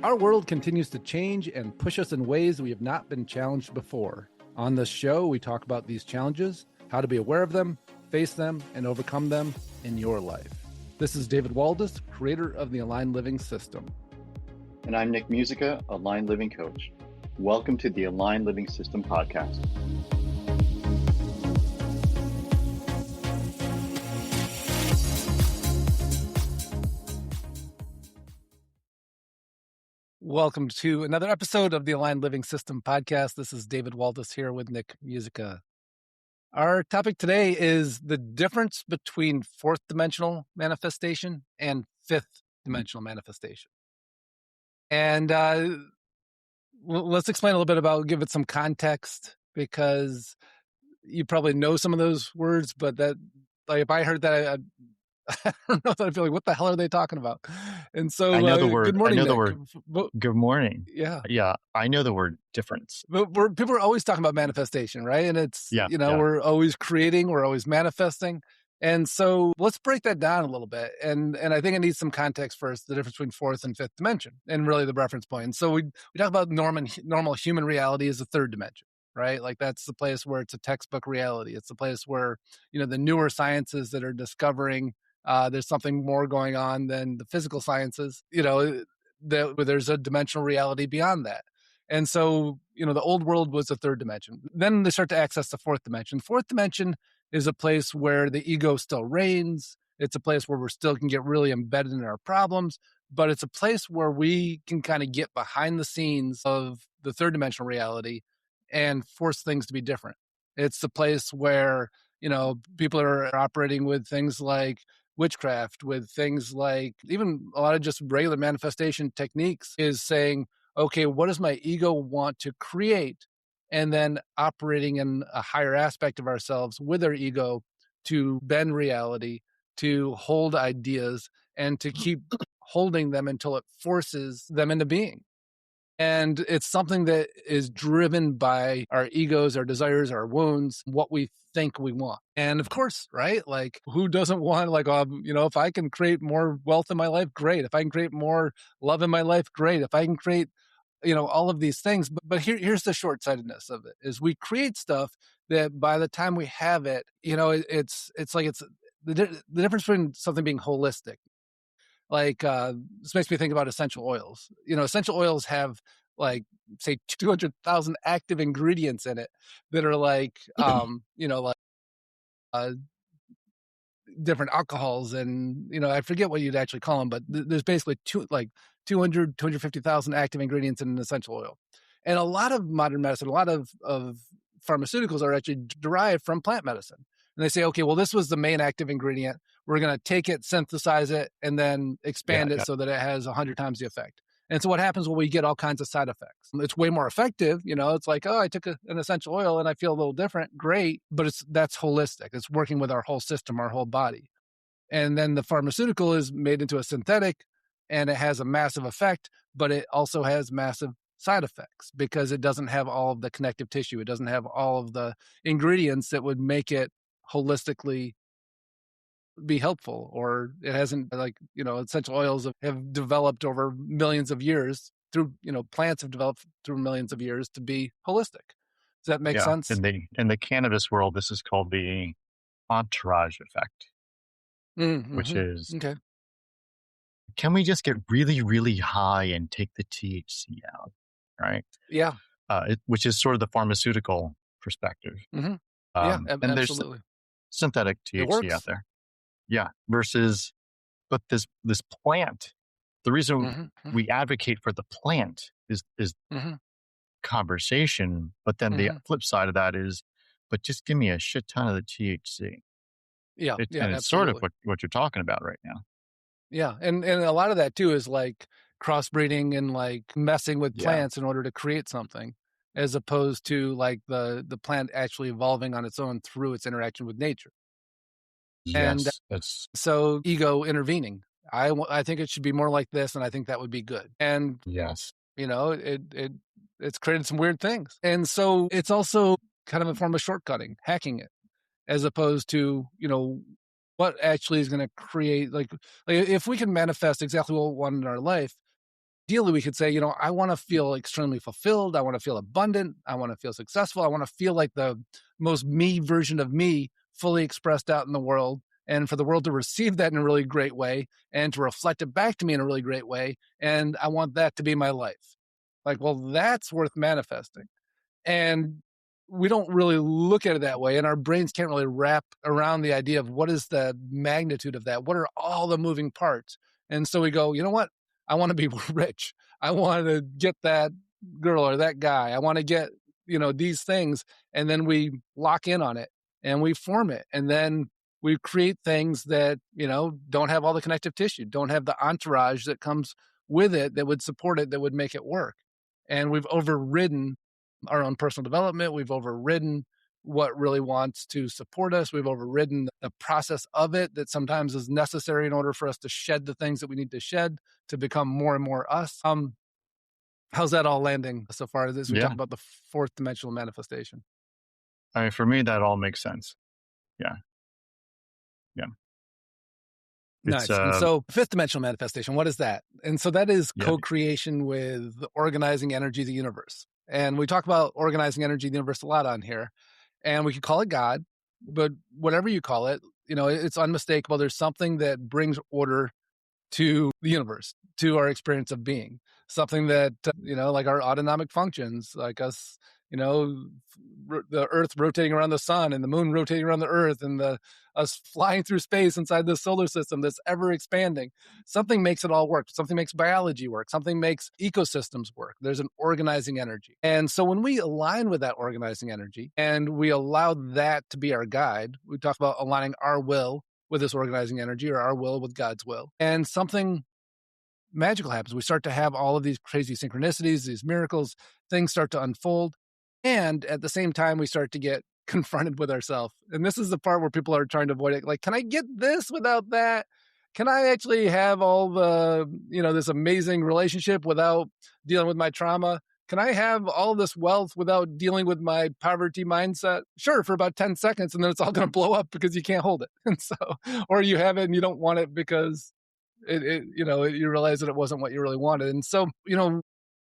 Our world continues to change and push us in ways we have not been challenged before. On this show, we talk about these challenges, how to be aware of them, face them, and overcome them in your life. This is David Waldas, creator of the Aligned Living System. And I'm Nick Musica, Aligned Living Coach. Welcome to the Aligned Living System podcast. Welcome to another episode of the Aligned Living System podcast. This is David Waldas here with Nick Musica. Our topic today is the difference between fourth dimensional manifestation and fifth dimensional manifestation. And let's explain a little bit about, give it some context, because you probably know some of those words, but that, like, if I heard that, I don't know. I'd feel like, what the hell are they talking about? And so, I know the word. Good morning, I know the Nick. word. Good morning. Yeah. I know the word difference. But people are always talking about manifestation, right? And it's, Yeah. We're always creating, we're always manifesting. And so let's break that down a little bit. And I think it needs some context first, the difference between fourth and fifth dimension, and really the reference point. And so we talk about normal human reality as the third dimension, right? Like, that's the place where it's a textbook reality. It's the place where, the newer sciences that are discovering there's something more going on than the physical sciences, where there's a dimensional reality beyond that. And so, the old world was the third dimension. Then they start to access the fourth dimension. Fourth dimension is a place where the ego still reigns. It's a place where we still can get really embedded in our problems, but it's a place where we can kind of get behind the scenes of the third dimensional reality and force things to be different. It's the place where, people are operating with things like witchcraft, with things like even a lot of just regular manifestation techniques, is saying, okay, what does my ego want to create? And then operating in a higher aspect of ourselves with our ego to bend reality, to hold ideas, and to keep holding them until it forces them into being. And it's something that is driven by our egos, our desires, our wounds, what we think we want. And of course, right? Like, who doesn't want, like, if I can create more wealth in my life, great. If I can create more love in my life, great. If I can create, all of these things. But here's the short-sightedness of it, is we create stuff that by the time we have it, it's the difference between something being holistic. Like, this makes me think about essential oils. Essential oils have, like, say 200,000 active ingredients in it that are like, different alcohols, and, I forget what you'd actually call them, but there's basically 250,000 active ingredients in an essential oil. And a lot of modern medicine, a lot of pharmaceuticals are actually derived from plant medicine. And they say, okay, well, this was the main active ingredient. We're going to take it, synthesize it, and then expand it so that it has 100 times the effect. And so what happens? Well, we get all kinds of side effects. It's way more effective. It's like, oh, I took an essential oil and I feel a little different. Great. But that's holistic. It's working with our whole system, our whole body. And then the pharmaceutical is made into a synthetic, and it has a massive effect, but it also has massive side effects because it doesn't have all of the connective tissue. It doesn't have all of the ingredients that would make it holistically be helpful, or it hasn't, like, essential oils have developed over millions of years through, plants have developed through millions of years to be holistic. Does that make sense? In the cannabis world, this is called the Entourage Effect, which is, okay, can we just get really, really high and take the THC out, right? Yeah. Which is sort of the pharmaceutical perspective. Mm-hmm. And absolutely. There's synthetic THC out there. Yeah. Versus, but this plant, the reason we advocate for the plant is conversation. But then the flip side of that is, but just give me a shit ton of the THC. Yeah. And it's sort of what you're talking about right now. Yeah. And a lot of that too is like crossbreeding and like messing with plants in order to create something, as opposed to like the plant actually evolving on its own through its interaction with nature. Yes, and so ego intervening. I think it should be more like this, and I think that would be good. And yes, it's created some weird things. And so it's also kind of a form of shortcutting, hacking it, as opposed to, what actually is going to create, like if we can manifest exactly what we want in our life, Ideally, we could say, I want to feel extremely fulfilled. I want to feel abundant. I want to feel successful. I want to feel like the most me version of me fully expressed out in the world, and for the world to receive that in a really great way and to reflect it back to me in a really great way. And I want that to be my life. Like, well, that's worth manifesting. And we don't really look at it that way. And our brains can't really wrap around the idea of what is the magnitude of that? What are all the moving parts? And so we go, you know what? I want to be rich. I want to get that girl or that guy. I want to get, these things. And then we lock in on it and we form it. And then we create things that, don't have all the connective tissue, don't have the entourage that comes with it that would support it, that would make it work. And we've overridden our own personal development. We've overridden what really wants to support us. We've overridden the process of it that sometimes is necessary in order for us to shed the things that we need to shed to become more and more us. How's that all landing so far as we talk about the fourth dimensional manifestation? For me, that all makes sense. Yeah. Nice. And so fifth dimensional manifestation, what is that? And so that is co-creation with organizing energy of the universe. And we talk about organizing energy of the universe a lot on here. And we could call it God, but whatever you call it, it's unmistakable. There's something that brings order to the universe, to our experience of being. Something that, like our autonomic functions, like us, the earth rotating around the sun and the moon rotating around the earth and us flying through space inside the solar system that's ever expanding. Something makes it all work. Something makes biology work. Something makes ecosystems work. There's an organizing energy. And so when we align with that organizing energy and we allow that to be our guide, we talk about aligning our will with this organizing energy or our will with God's will. And something magical happens. We start to have all of these crazy synchronicities, these miracles, things start to unfold. And at the same time, we start to get confronted with ourselves. And this is the part where people are trying to avoid it. Like, can I get this without that? Can I actually have all the, this amazing relationship without dealing with my trauma? Can I have all this wealth without dealing with my poverty mindset? Sure, for about 10 seconds, and then it's all going to blow up because you can't hold it. And so, or you have it and you don't want it because you realize that it wasn't what you really wanted. And so,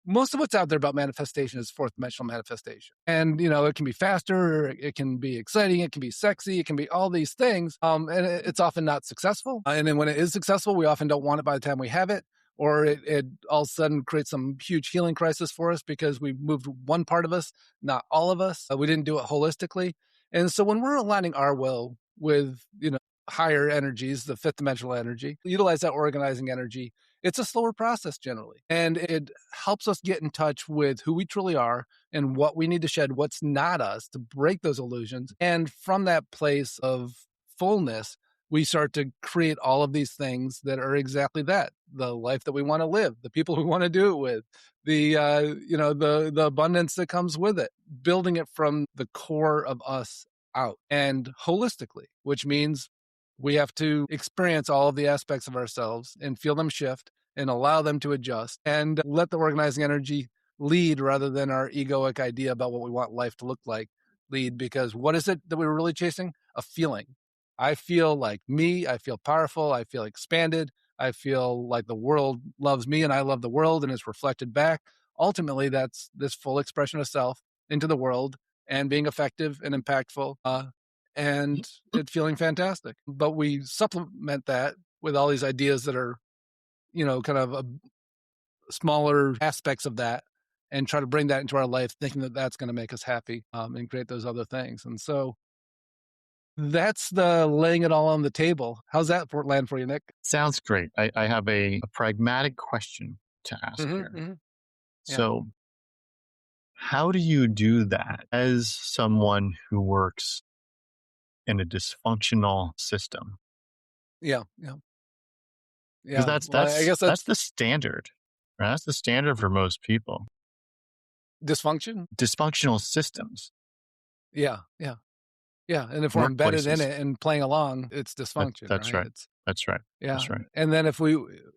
most of what's out there about manifestation is fourth dimensional manifestation. And, it can be faster, it can be exciting, it can be sexy, it can be all these things. And it's often not successful. And then when it is successful, we often don't want it by the time we have it. Or it all of a sudden creates some huge healing crisis for us because we moved one part of us, not all of us. We didn't do it holistically. And so when we're aligning our will with, higher energies, the fifth dimensional energy, utilize that organizing energy, it's a slower process generally. And it helps us get in touch with who we truly are and what we need to shed, what's not us, to break those illusions. And from that place of fullness, we start to create all of these things that are exactly that: the life that we want to live, the people we want to do it with, the the abundance that comes with it, building it from the core of us out and holistically, which means we have to experience all of the aspects of ourselves and feel them shift and allow them to adjust and let the organizing energy lead rather than our egoic idea about what we want life to look like lead. Because what is it that we were really chasing? A feeling. I feel like me. I feel powerful. I feel expanded. I feel like the world loves me and I love the world and it's reflected back. Ultimately, that's this full expression of self into the world and being effective and impactful. And it feeling fantastic. But we supplement that with all these ideas that are, kind of smaller aspects of that and try to bring that into our life, thinking that that's going to make us happy and create those other things. And so that's the laying it all on the table. How's that land for you, Nick? Sounds great. I have a pragmatic question to ask here. Mm-hmm. So how do you do that as someone who works in a dysfunctional system? Yeah. Because I guess that's the standard. Right? That's the standard for most people. Dysfunctional systems. Yeah. And if we're embedded in it and playing along, it's dysfunction. That's right. That's right. Yeah. That's right. And then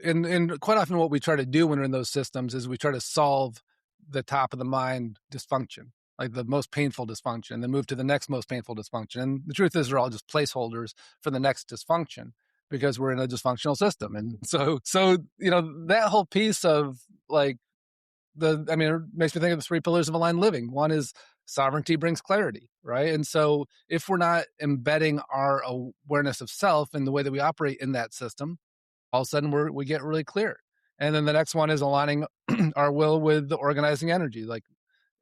and quite often what we try to do when we're in those systems is we try to solve the top of the mind dysfunction, like the most painful dysfunction, and then move to the next most painful dysfunction. And the truth is they're all just placeholders for the next dysfunction. because we're in a dysfunctional system. And so, that whole piece of like it makes me think of the three pillars of aligned living. One is sovereignty brings clarity, right? And so if we're not embedding our awareness of self in the way that we operate in that system, all of a sudden we get really clear. And then the next one is aligning our will with the organizing energy, like,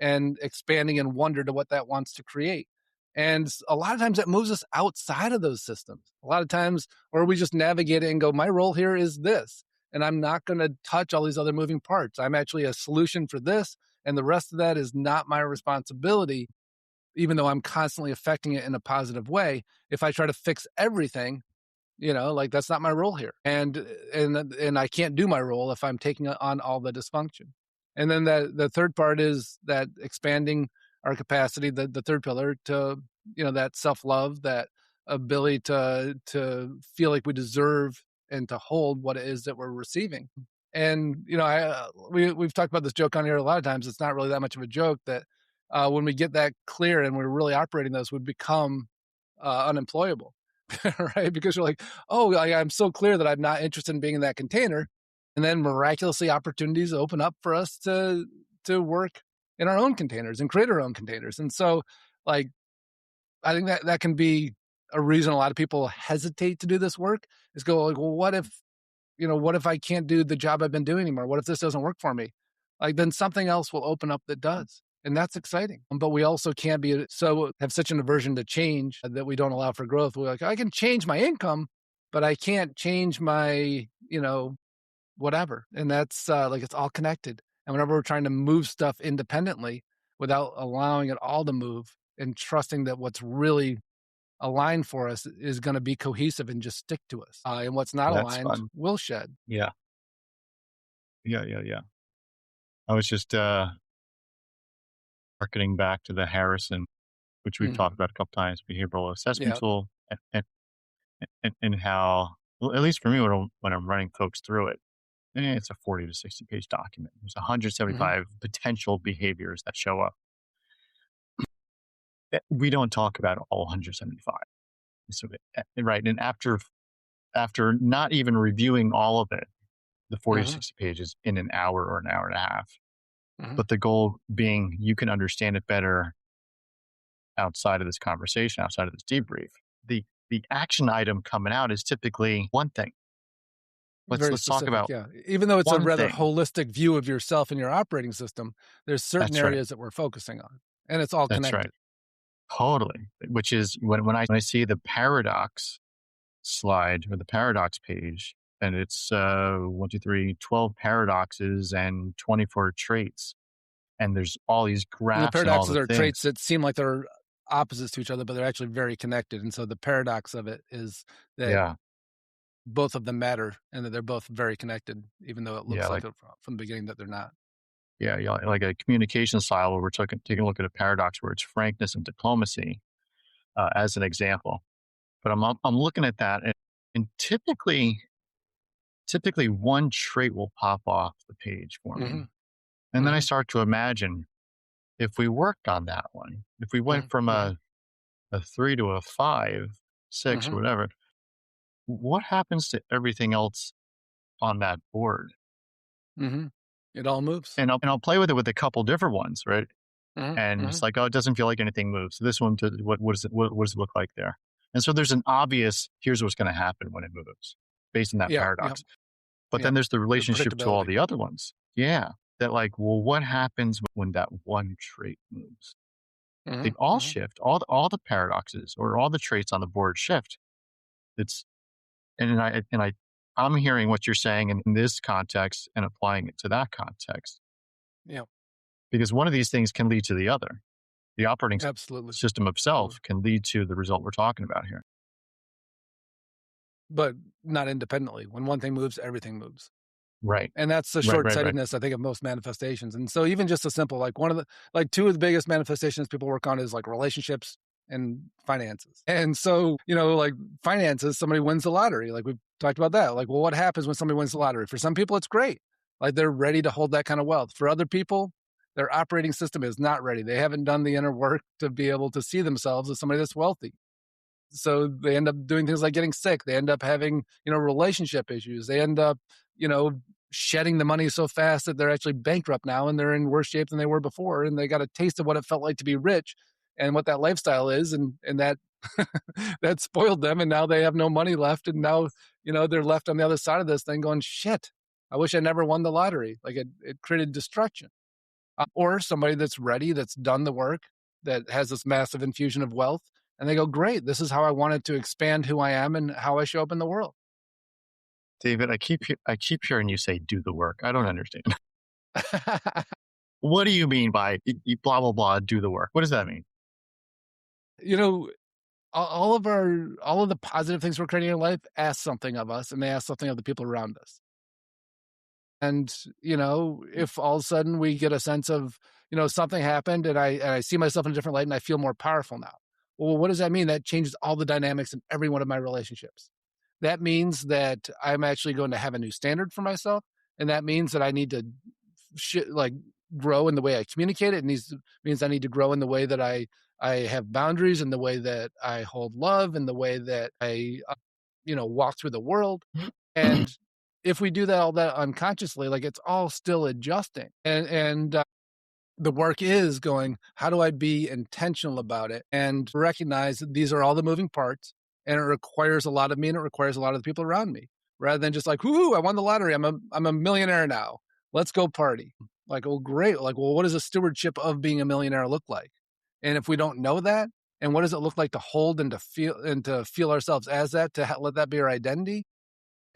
and expanding in wonder to what that wants to create. And a lot of times that moves us outside of those systems. A lot of times, or we just navigate it and go, my role here is this, and I'm not going to touch all these other moving parts. I'm actually a solution for this, and the rest of that is not my responsibility, even though I'm constantly affecting it in a positive way. If I try to fix everything, like, that's not my role here. And I can't do my role if I'm taking on all the dysfunction. And then the third part is that expanding our capacity, the third pillar, to, that self-love, that ability to feel like we deserve and to hold what it is that we're receiving. And, we've talked about this joke on here a lot of times. It's not really that much of a joke that when we get that clear and we're really operating those, we become unemployable. Right? Because you're like, oh, I'm so clear that I'm not interested in being in that container. And then miraculously opportunities open up for us to work in our own containers and create our own containers. And so, like, I think that can be a reason a lot of people hesitate to do this work, is go like, well, what if I can't do the job I've been doing anymore? What if this doesn't work for me? Like, then something else will open up that does. And that's exciting. But we also can't have such an aversion to change that we don't allow for growth. We're like, I can change my income, but I can't change my, whatever. And that's like, it's all connected. And whenever we're trying to move stuff independently without allowing it all to move and trusting that what's really aligned for us is going to be cohesive and just stick to us. And what's not aligned will shed. Yeah. I was just harkening back to the Harrison, which we've talked about a couple times, behavioral assessment tool, and how, well, at least for me, when I'm running folks through it, it's a 40 to 60 page document. There's 175 potential behaviors that show up. We don't talk about all 175. So, right. And after not even reviewing all of it, the 40 to 60 pages in an hour or an hour and a half, but the goal being you can understand it better outside of this conversation, outside of this debrief. The action item coming out is typically one thing. Let's talk about, even though it's a rather holistic view of yourself and your operating system, there's certain areas that we're focusing on, and it's all connected. That's right. Totally. Which is when I see the paradox slide or the paradox page, and it's 12 paradoxes and 24 traits. And there's all these graphs. And the paradoxes are traits that seem like they're opposites to each other, but they're actually very connected. And so the paradox of it is that both of them matter and that they're both very connected, even though it looks like from the beginning that they're not. Yeah, like a communication style where we're taking a look at a paradox where it's frankness and diplomacy as an example. But I'm looking at that, and typically one trait will pop off the page for me. And then I start to imagine, if we worked on that one, if we went from a 3 to a 5, 6, or whatever, what happens to everything else on that board? It all moves. And I'll play with it with a couple different ones, right? And it's like, oh, it doesn't feel like anything moves. So this one, what does it look like there? And so there's an obvious, here's what's going to happen when it moves, based on that paradox. But then there's the relationship to all the other ones. Yeah. That, like, well, what happens when that one trait moves? They all shift. All the paradoxes or all the traits on the board shift. I'm hearing what you're saying in this context and applying it to that context. Yeah. Because one of these things can lead to the other. The operating system itself can lead to the result we're talking about here. But not independently. When one thing moves, everything moves. Right. And that's the short-sightedness, I think, of most manifestations. And so even just a simple, like two of the biggest manifestations people work on is like relationships and finances. And so, like finances, somebody wins the lottery. Like we've talked about that. Like, well, what happens when somebody wins the lottery? For some people, it's great. Like they're ready to hold that kind of wealth. For other people, their operating system is not ready. They haven't done the inner work to be able to see themselves as somebody that's wealthy. So they end up doing things like getting sick. They end up having, relationship issues. They end up, you know, shedding the money so fast that they're actually bankrupt now and they're in worse shape than they were before. And they got a taste of what it felt like to be rich and what that lifestyle is. And that, that spoiled them. And now they have no money left. And now, they're left on the other side of this thing going, shit, I wish I never won the lottery. Like it created destruction. Or somebody that's ready, that's done the work, that has this massive infusion of wealth, and they go, great, this is how I wanted to expand who I am and how I show up in the world. David, I keep hearing you say do the work. I don't understand. What do you mean by blah, blah, blah, do the work? What does that mean? All of the positive things we're creating in life ask something of us, and they ask something of the people around us. And, if all of a sudden we get a sense of, something happened and I see myself in a different light and I feel more powerful now. Well, what does that mean? That changes all the dynamics in every one of my relationships. That means that I'm actually going to have a new standard for myself. And that means that I need to grow in the way I communicate it. It means I need to grow in the way that I have boundaries, in the way that I hold love, in the way that I, walk through the world. And if we do that all that unconsciously, like it's all still adjusting. And the work is going, how do I be intentional about it and recognize that these are all the moving parts, and it requires a lot of me and it requires a lot of the people around me, rather than just like, whoo, I won the lottery. I'm a millionaire now. Let's go party. Like, oh, great. Like, well, what does a stewardship of being a millionaire look like? And if we don't know that, and what does it look like to hold and to feel ourselves as that, let that be our identity,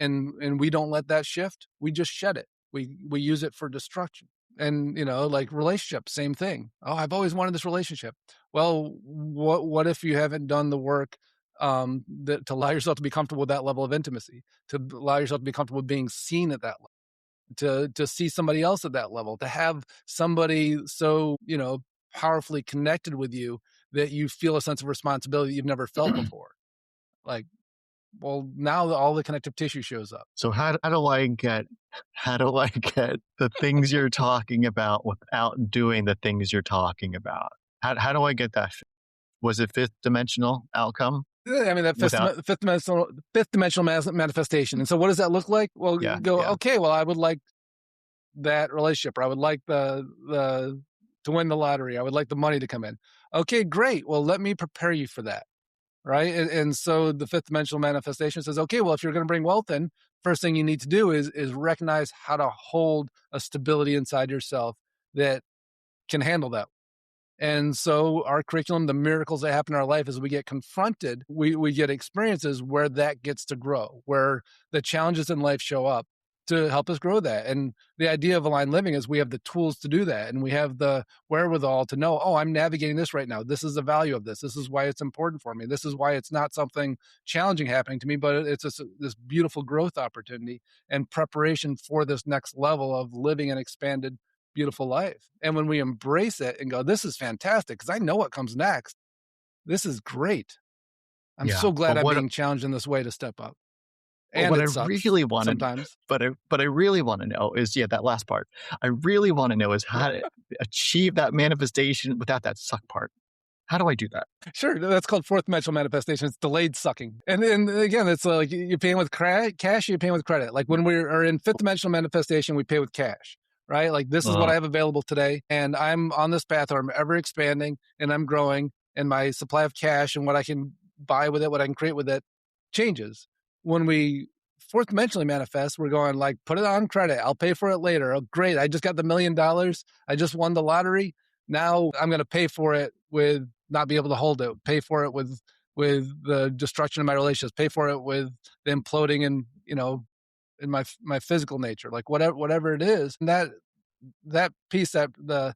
and we don't let that shift, we just shed it. We use it for destruction. And, like relationships, same thing. Oh, I've always wanted this relationship. Well, what if you haven't done the work to allow yourself to be comfortable with that level of intimacy, to allow yourself to be comfortable with being seen at that level, to see somebody else at that level, to have somebody so, powerfully connected with you that you feel a sense of responsibility you've never felt before. Like, well, now all the connective tissue shows up. So how do I get the things you're talking about without doing the things you're talking about? How do I get that? Was it fifth dimensional outcome? I mean, that fifth dimensional manifestation. And so what does that look like? Well, okay, well, I would like that relationship, or I would like the to win the lottery. I would like the money to come in. Okay, great. Well, let me prepare you for that. Right. And so the fifth dimensional manifestation says, okay, well, if you're going to bring wealth in, first thing you need to do is recognize how to hold a stability inside yourself that can handle that. And so our curriculum, the miracles that happen in our life, as we get confronted, we get experiences where that gets to grow, where the challenges in life show up to help us grow that. And the idea of aligned living is we have the tools to do that. And we have the wherewithal to know, oh, I'm navigating this right now. This is the value of this. This is why it's important for me. This is why it's not something challenging happening to me, but it's this beautiful growth opportunity and preparation for this next level of living an expanded, beautiful life. And when we embrace it and go, this is fantastic because I know what comes next. This is great. I'm so glad I'm being challenged in this way to step up. And what I really want sometimes, but I really want to know is that last part. I really want to know is how to achieve that manifestation without that suck part. How do I do that? Sure, that's called fourth dimensional manifestation. It's delayed sucking, and again, it's like you're paying with cash, you're paying with credit. Like when we are in fifth dimensional manifestation, we pay with cash, right? Like this is what I have available today, and I'm on this path where I'm ever expanding and I'm growing, and my supply of cash and what I can buy with it, what I can create with it, changes. When we fourth dimensionally manifest, we're going like, put it on credit. I'll pay for it later. Oh, great. I just got the $1 million. I just won the lottery. Now I'm going to pay for it with not be able to hold it, pay for it with the destruction of my relationships, pay for it with the imploding and, in my physical nature, like whatever it is. And that piece, the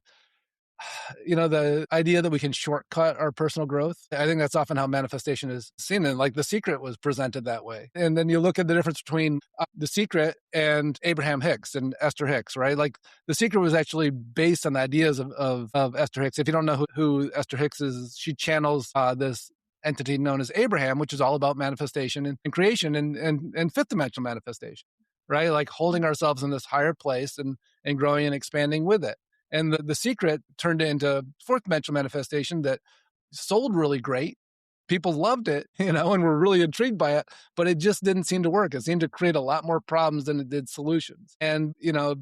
idea that we can shortcut our personal growth, I think that's often how manifestation is seen. And like The Secret was presented that way. And then you look at the difference between The Secret and Abraham Hicks and Esther Hicks, right? Like The Secret was actually based on the ideas of Esther Hicks. If you don't know who Esther Hicks is, she channels this entity known as Abraham, which is all about manifestation and creation and fifth dimensional manifestation, right? Like holding ourselves in this higher place and growing and expanding with it. And the Secret turned into fourth dimensional manifestation that sold really great, people loved it, and were really intrigued by it, but it just didn't seem to work. It seemed to create a lot more problems than it did solutions. And,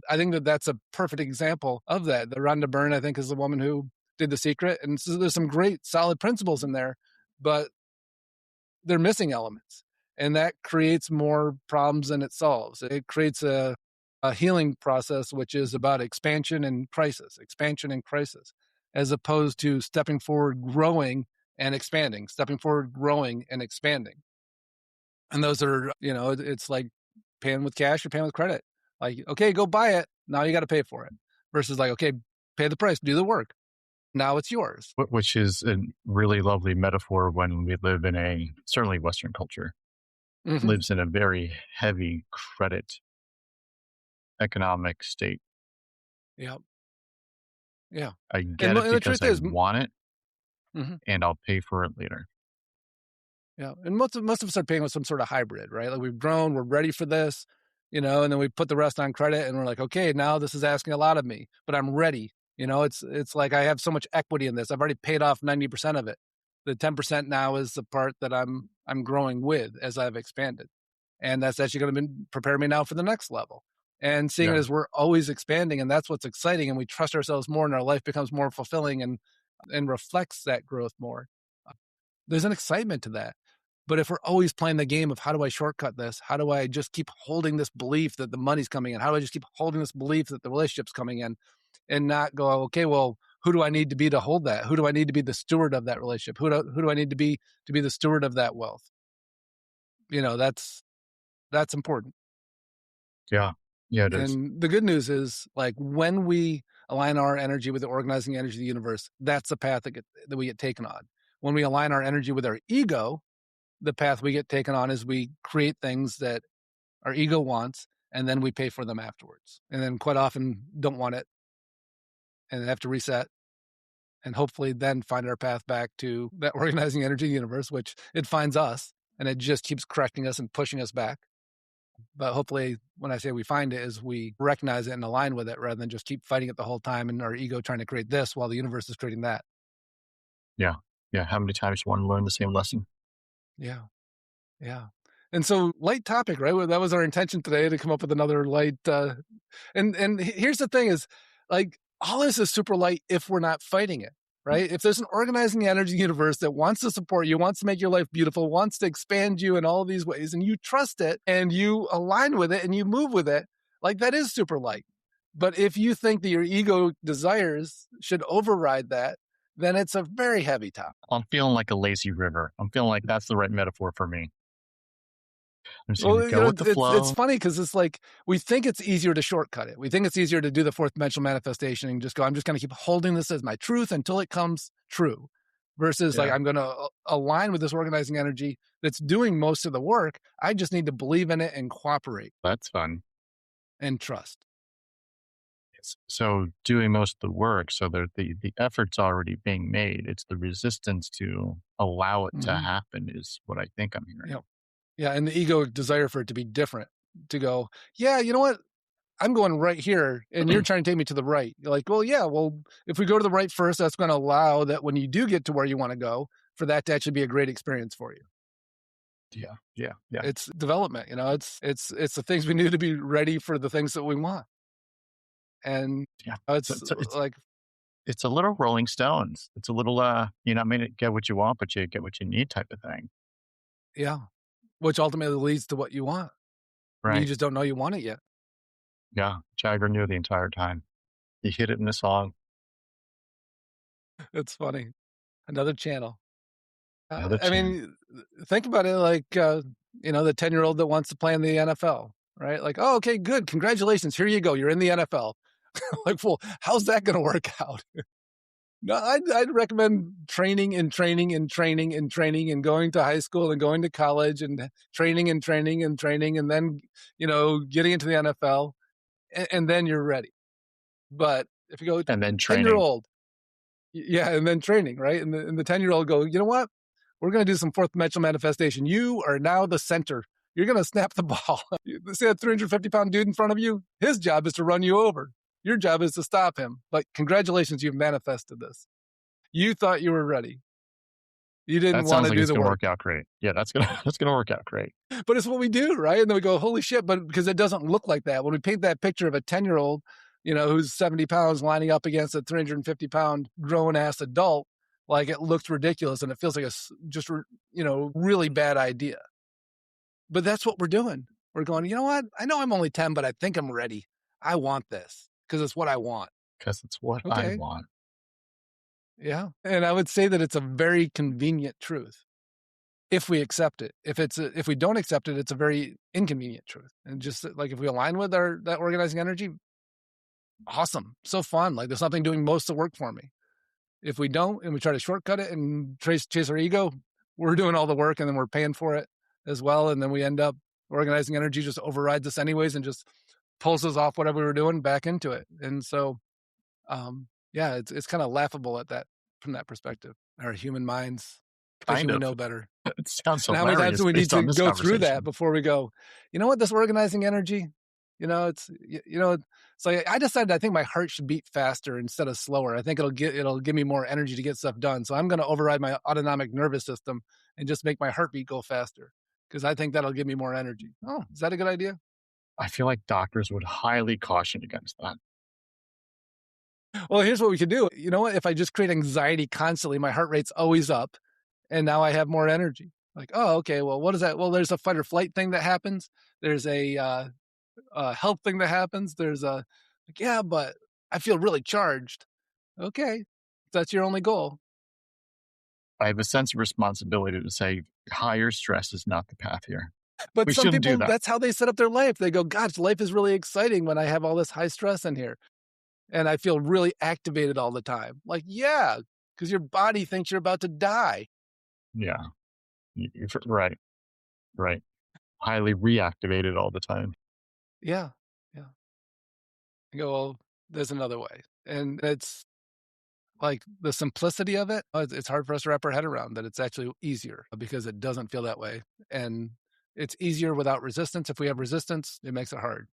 I think that that's a perfect example of that. The Rhonda Byrne, I think, is the woman who did The Secret. And so there's some great solid principles in there, but they're missing elements. And that creates more problems than it solves. It creates a healing process, which is about expansion and crisis, as opposed to stepping forward, growing and expanding, stepping forward, growing and expanding. And those are, it's like paying with cash or paying with credit. Like, okay, go buy it. Now you got to pay for it. Versus like, okay, pay the price, do the work. Now it's yours. Which is a really lovely metaphor when we live in certainly Western culture, lives in a very heavy credit economic state. Yeah. Yeah. I get it because I want it, and I'll pay for it later. Yeah. And most of us are paying with some sort of hybrid, right? Like we've grown, we're ready for this, and then we put the rest on credit and we're like, okay, now this is asking a lot of me, but I'm ready. It's like I have so much equity in this. I've already paid off 90% of it. The 10% now is the part that I'm growing with as I've expanded. And that's actually going to prepare me now for the next level. And seeing it as we're always expanding, and that's what's exciting, and we trust ourselves more and our life becomes more fulfilling and reflects that growth more. There's an excitement to that. But if we're always playing the game of how do I shortcut this? How do I just keep holding this belief that the money's coming in? How do I just keep holding this belief that the relationship's coming in and not go, okay, well, who do I need to be to hold that? Who do I need to be the steward of that relationship? Who do I need to be the steward of that wealth? That's important. Yeah. Yeah, it is. And the good news is, like, when we align our energy with the organizing energy of the universe, that's the path that we get taken on. When we align our energy with our ego, the path we get taken on is we create things that our ego wants, and then we pay for them afterwards. And then quite often don't want it and have to reset and hopefully then find our path back to that organizing energy of the universe, which it finds us, and it just keeps correcting us and pushing us back. But hopefully, when I say we find it, is we recognize it and align with it rather than just keep fighting it the whole time and our ego trying to create this while the universe is creating that. Yeah. Yeah. How many times do you want to learn the same lesson? Yeah. Yeah. And so light topic, right? Well, that was our intention today, to come up with another light. And here's the thing is, like, all this is super light if we're not fighting it, right? If there's an organizing energy universe that wants to support you, wants to make your life beautiful, wants to expand you in all of these ways, and you trust it and you align with it and you move with it, like, that is super light. But if you think that your ego desires should override that, then it's a very heavy topic. I'm feeling like a lazy river. I'm feeling like that's the right metaphor for me. I'm just Well, going to go with the flow. it's funny because it's like we think it's easier to shortcut it. We think it's easier to do the fourth dimensional manifestation and just go, I'm just going to keep holding this as my truth until it comes true. Versus like, I'm going to align with this organizing energy that's doing most of the work. I just need to believe in it and cooperate. That's fun. And trust. So doing most of the work, so the effort's already being made. It's the resistance to allow it to happen is what I think I'm hearing. Yeah, and the ego desire for it to be different, to go, yeah, you know what? I'm going right here, and you're trying to take me to the right. You're like, well, if we go to the right first, that's going to allow that when you do get to where you want to go, for that to actually be a great experience for you. Yeah. It's development, it's the things we need to be ready for the things that we want. And it's like, it's a little Rolling Stones. It's a little, get what you want, but you get what you need type of thing. Yeah. Which ultimately leads to what you want. Right. You just don't know you want it yet. Yeah. Jagger knew the entire time. He hit it in the song. It's funny. Another channel. I mean, think about it like, the 10-year-old that wants to play in the NFL, right? Like, oh, okay, good. Congratulations. Here you go. You're in the NFL. Like, well, how's that going to work out? No, I'd recommend training and training and training and training and going to high school and going to college and training and training and training and then, getting into the NFL and then you're ready. But if you go and then training. 10-year-old, and then training, right? And the 10-year-old go, you know what? We're going to do some fourth dimensional manifestation. You are now the center. You're going to snap the ball. See that 350-pound dude in front of you? His job is to run you over. Your job is to stop him. Like, congratulations, you've manifested this. You thought you were ready. You didn't That want sounds to like do it's the going to work. work out great. Yeah, that's gonna work out great. But it's what we do, right? And then we go, holy shit, but because it doesn't look like that. When we paint that picture of a 10-year-old, who's 70 pounds lining up against a 350-pound grown-ass adult, like it looks ridiculous and it feels like really bad idea. But that's what we're doing. We're going, you know what? I know I'm only 10, but I think I'm ready. I want this because it's what I want. Because it's what I Okay. want. Yeah. And I would say that it's a very convenient truth if we accept it. If we don't accept it, it's a very inconvenient truth. And just like if we align with that organizing energy, awesome. So fun. Like there's something doing most of the work for me. If we don't and we try to shortcut it and chase our ego, we're doing all the work and then we're paying for it as well. And then we end up organizing energy just overrides us anyways and just pulls us off whatever we were doing back into it. And so, it's kind of laughable from that perspective. Our human minds, wishing we know better. It sounds And how many times hilarious do we need based to on this go through that conversation. before we go, you know what, this organizing energy, it's like I decided I think my heart should beat faster instead of slower. I think it'll give me more energy to get stuff done. So I'm going to override my autonomic nervous system and just make my heartbeat go faster because I think that'll give me more energy. Oh, is that a good idea? I feel like doctors would highly caution against that. Well, here's what we could do. You know what? If I just create anxiety constantly, my heart rate's always up and now I have more energy. Like, oh, okay. Well, what is that? Well, there's a fight or flight thing that happens. There's a health thing that happens. There's but I feel really charged. Okay. That's your only goal. I have a sense of responsibility to say higher stress is not the path here. But We some shouldn't do people, that. that's how they set up their life. They go, gosh, life is really exciting when I have all this high stress in here. And I feel really activated all the time. Like, yeah, because your body thinks you're about to die. Yeah. Right. Highly reactivated all the time. Yeah. I go, well, there's another way. And it's like the simplicity of it. It's hard for us to wrap our head around that it's actually easier because it doesn't feel that way. And it's easier without resistance. If we have resistance, it makes it hard.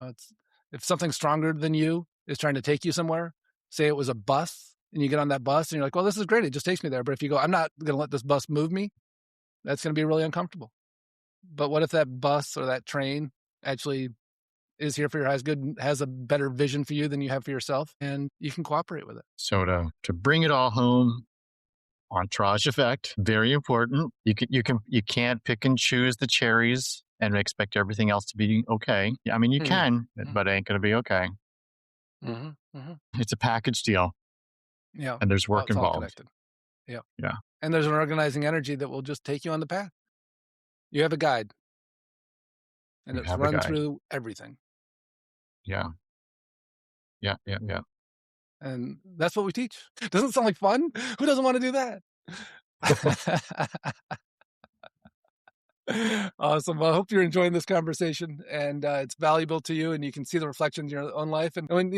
If something stronger than you is trying to take you somewhere, say it was a bus and you get on that bus and you're like, well, this is great. It just takes me there. But if you go, I'm not going to let this bus move me, that's going to be really uncomfortable. But what if that bus or that train actually is here for your highest good, has a better vision for you than you have for yourself, and you can cooperate with it? So to bring it all home, Entourage Effect, very important. You can't pick and choose the cherries and expect everything else to be okay. I mean, you can, but it ain't going to be okay. It's a package deal. Yeah. And there's work it's all involved. connected. Yeah. Yeah. And there's an organizing energy that will just take you on the path. You have a guide. And it's run through everything. Yeah. And that's what we teach. Doesn't it sound like fun? Who doesn't want to do that? Awesome. Well, I hope you're enjoying this conversation and it's valuable to you and you can see the reflections in your own life. And when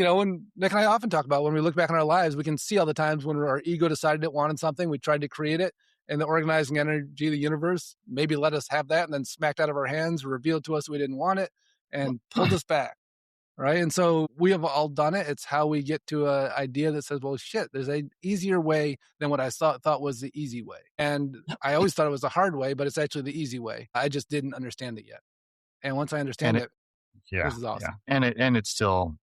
Nick and I often talk about when we look back on our lives, we can see all the times when our ego decided it wanted something, we tried to create it, and the organizing energy of the universe maybe let us have that and then smacked out of our hands, revealed to us we didn't want it, and pulled us back. Right. And so we have all done it. It's how we get to an idea that says, well, shit, there's an easier way than what I thought was the easy way. And I always thought it was the hard way, but it's actually the easy way. I just didn't understand it yet. And once I understand it, this is awesome. Yeah. And it still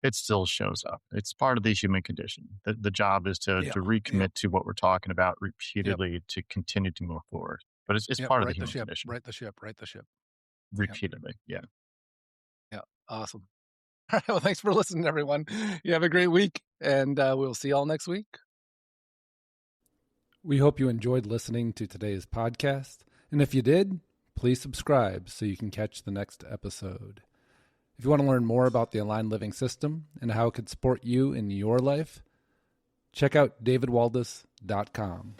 shows up. It's part of the human condition. The job is to recommit to what we're talking about repeatedly to continue to move forward. But it's part of the human condition. Right the ship. Repeatedly. Yeah. Awesome. All right, well, thanks for listening, everyone. You have a great week, and we'll see you all next week. We hope you enjoyed listening to today's podcast. And if you did, please subscribe so you can catch the next episode. If you want to learn more about the Aligned Living System and how it could support you in your life, check out davidwaldas.com.